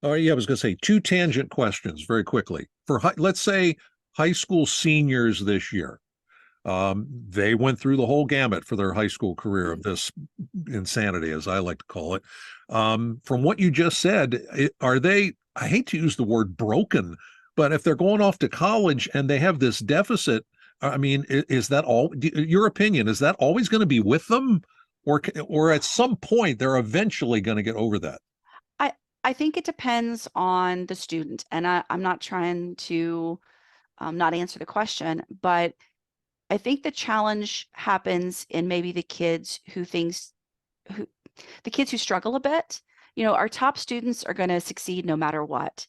Oh, yeah, I was going to say two tangent questions very quickly. Let's say high school seniors this year, they went through the whole gamut for their high school career of this insanity, as I like to call it. From what you just said, are they, I hate to use the word broken, but if they're going off to college and they have this deficit, I mean, is that all, your opinion, is that always going to be with them? Or at some point, they're eventually going to get over that? I I think it depends on the student, and I'm not trying to not answer the question, but I think the challenge happens in maybe who the kids who struggle a bit. You know, our top students are going to succeed no matter what.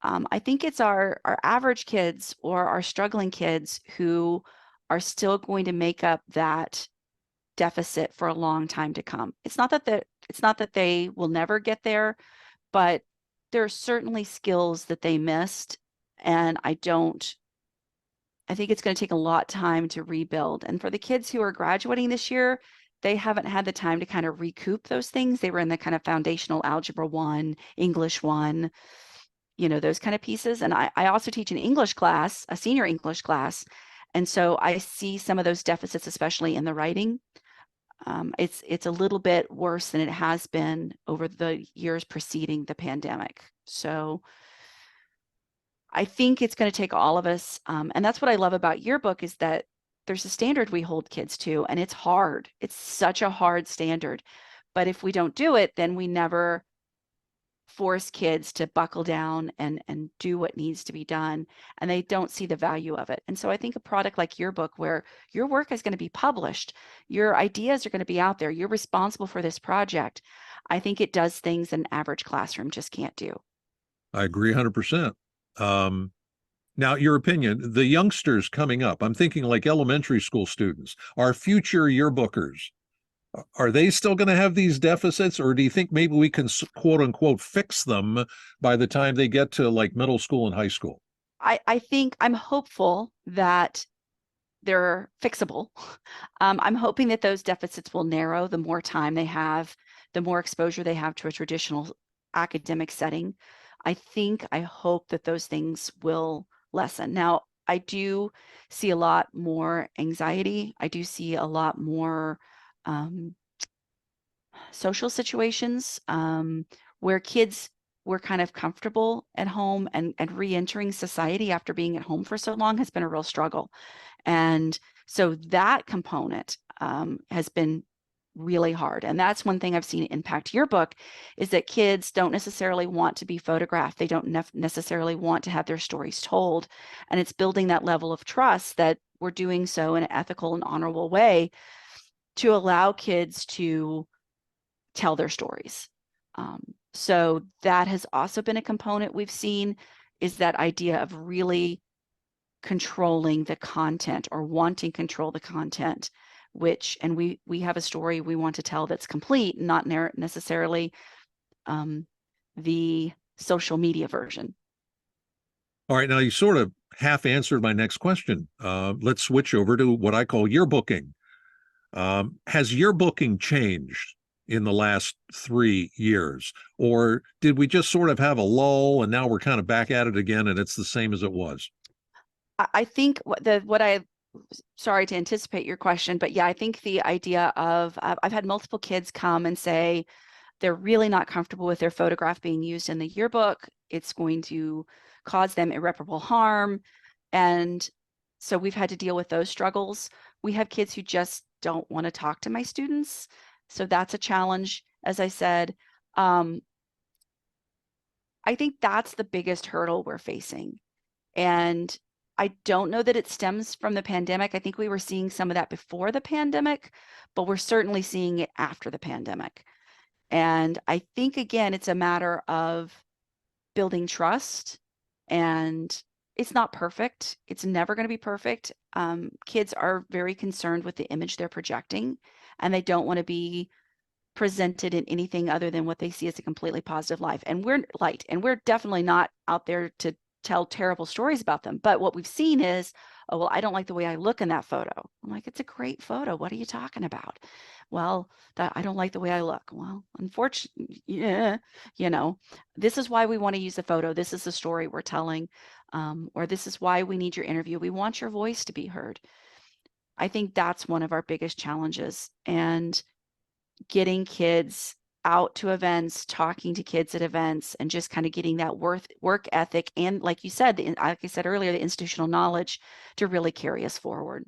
I think it's our average kids or our struggling kids who are still going to make up that deficit for a long time to come. It's not that they will never get there, but there are certainly skills that they missed, and I think it's going to take a lot of time to rebuild. And for the kids who are graduating this year, they haven't had the time to kind of recoup those things. They were in the kind of foundational algebra one, English one, you know, those kind of pieces. And I also teach an English class, a senior English class. And so I see some of those deficits, especially in the writing. It's a little bit worse than it has been over the years preceding the pandemic. So I think it's going to take all of us, and that's what I love about Yearbook is that there's a standard we hold kids to, and it's hard. It's such a hard standard. But if we don't do it, then we never force kids to buckle down and do what needs to be done, and they don't see the value of it. And so I think a product like Yearbook, where your work is going to be published, your ideas are going to be out there, you're responsible for this project. I think it does things an average classroom just can't do. I agree 100%. Um, Now, your opinion, the youngsters coming up, I'm thinking like elementary school students, our future yearbookers, are they still going to have these deficits, or do you think maybe we can quote unquote fix them by the time they get to like middle school and high school? I think I'm hopeful that they're fixable. I'm hoping that those deficits will narrow the more time they have, the more exposure they have to a traditional academic setting. I hope that those things will lessen. Now, I do see a lot more anxiety. I do see a lot more um, social situations where kids were kind of comfortable at home and re-entering society after being at home for so long has been a real struggle. And so that component has been really hard. And that's one thing I've seen impact Yearbook is that kids don't necessarily want to be photographed. They don't necessarily want to have their stories told. And it's building that level of trust that we're doing so in an ethical and honorable way to allow kids to tell their stories. So that has also been a component we've seen is that idea of really controlling the content or wanting control the content, which, and we have a story we want to tell that's complete, not necessarily um, the social media version. All right, now you sort of half answered my next question. Let's switch over to what I call yearbooking. Has yearbooking changed in the last 3 years? Or did we just sort of have a lull and now we're kind of back at it again and it's the same as it was? I think what I sorry to anticipate your question, but yeah, I think the idea of I've had multiple kids come and say they're really not comfortable with their photograph being used in the yearbook. It's going to cause them irreparable harm. And so we've had to deal with those struggles. We have kids who just don't want to talk to my students. So that's a challenge. As I said, um, I think that's the biggest hurdle we're facing. And I don't know that it stems from the pandemic. I think we were seeing some of that before the pandemic, but we're certainly seeing it after the pandemic. And I think, again, it's a matter of building trust. And it's not perfect. It's never going to be perfect. Kids are very concerned with the image they're projecting, and they don't want to be presented in anything other than what they see as a completely positive life. And we're definitely not out there to tell terrible stories about them. But what we've seen is Oh, well, I don't like the way I look in that photo. I'm like, it's a great photo. What are you talking about? Well, that I don't like the way I look. Well, unfortunately, yeah, this is why we want to use the photo. This is the story we're telling, or this is why we need your interview. We want your voice to be heard. I think that's one of our biggest challenges, and getting kids out to events, talking to kids at events, and just kind of getting that work ethic and, like you said, like I said earlier, the institutional knowledge to really carry us forward.